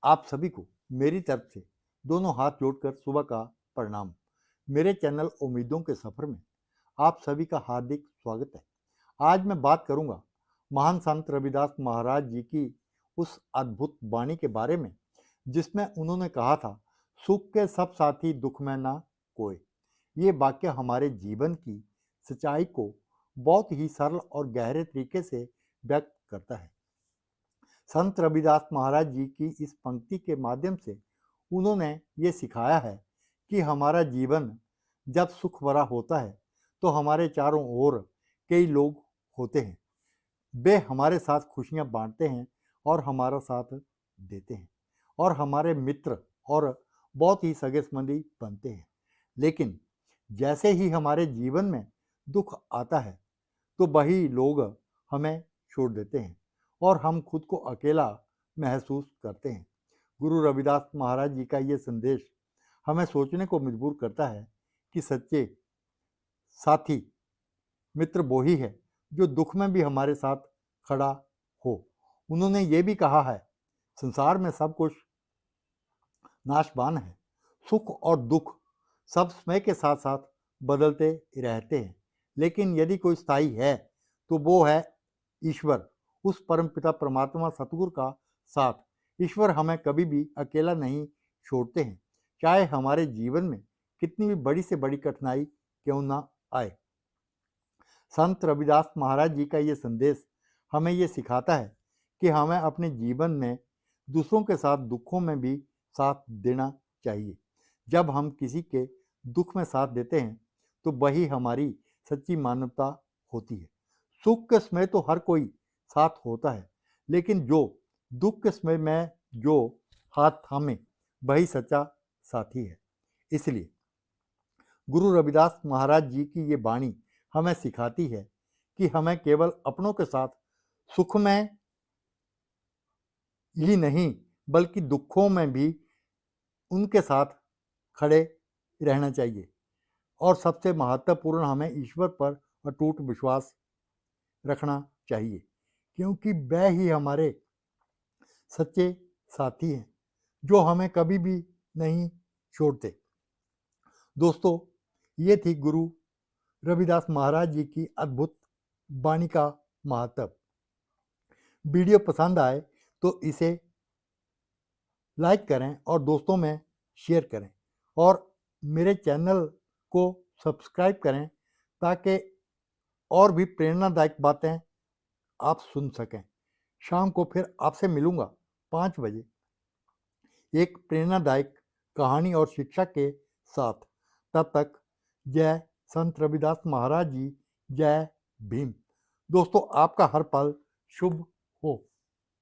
आप सभी को मेरी तरफ से दोनों हाथ जोड़कर सुबह का प्रणाम। मेरे चैनल उम्मीदों के सफर में आप सभी का हार्दिक स्वागत है। आज मैं बात करूंगा महान संत रविदास महाराज जी की उस अद्भुत वाणी के बारे में जिसमें उन्होंने कहा था, सुख के सब साथी दुख में ना कोई। ये वाक्य हमारे जीवन की सच्चाई को बहुत ही सरल और गहरे तरीके से व्यक्त करता है। संत रविदास महाराज जी की इस पंक्ति के माध्यम से उन्होंने ये सिखाया है कि हमारा जीवन जब सुख भरा होता है तो हमारे चारों ओर कई लोग होते हैं। वे हमारे साथ खुशियां बांटते हैं और हमारा साथ देते हैं और हमारे मित्र और बहुत ही सगे संबंधी बनते हैं। लेकिन जैसे ही हमारे जीवन में दुख आता है तो वही लोग हमें छोड़ देते हैं और हम खुद को अकेला महसूस करते हैं। गुरु रविदास महाराज जी का ये संदेश हमें सोचने को मजबूर करता है कि सच्चे साथी मित्र वो ही है जो दुख में भी हमारे साथ खड़ा हो। उन्होंने ये भी कहा है, संसार में सब कुछ नाशवान है, सुख और दुख सब समय के साथ साथ बदलते रहते हैं, लेकिन यदि कोई स्थायी है तो वो है ईश्वर, उस परम पिता परमात्मा सतगुरु का साथ। ईश्वर हमें कभी भी अकेला नहीं छोड़ते हैं, चाहे हमारे जीवन में कितनी भी बड़ी से बड़ी कठिनाई क्यों ना आए। संत रविदास महाराज जी का ये संदेश हमें ये सिखाता है कि हमें अपने जीवन में दूसरों के साथ दुखों में भी साथ देना चाहिए। जब हम किसी के दुख में साथ देते हैं तो वही हमारी सच्ची मानवता होती है। सुख के समय तो हर कोई साथ होता है, लेकिन जो दुख के समय में जो हाथ थामे वही सच्चा साथी है। इसलिए गुरु रविदास महाराज जी की ये वाणी हमें सिखाती है कि हमें केवल अपनों के साथ सुख में ही नहीं बल्कि दुखों में भी उनके साथ खड़े रहना चाहिए। और सबसे महत्वपूर्ण, हमें ईश्वर पर अटूट विश्वास रखना चाहिए, क्योंकि वह ही हमारे सच्चे साथी हैं जो हमें कभी भी नहीं छोड़ते। दोस्तों, ये थी गुरु रविदास महाराज जी की अद्भुत वाणी का महत्व। वीडियो पसंद आए तो इसे लाइक करें और दोस्तों में शेयर करें और मेरे चैनल को सब्सक्राइब करें ताकि और भी प्रेरणादायक बातें आप सुन सकें। शाम को फिर आपसे मिलूंगा 5 बजे एक प्रेरणादायक कहानी और शिक्षा के साथ। तब तक जय संत रविदास महाराज जी, जय भीम। दोस्तों, आपका हर पल शुभ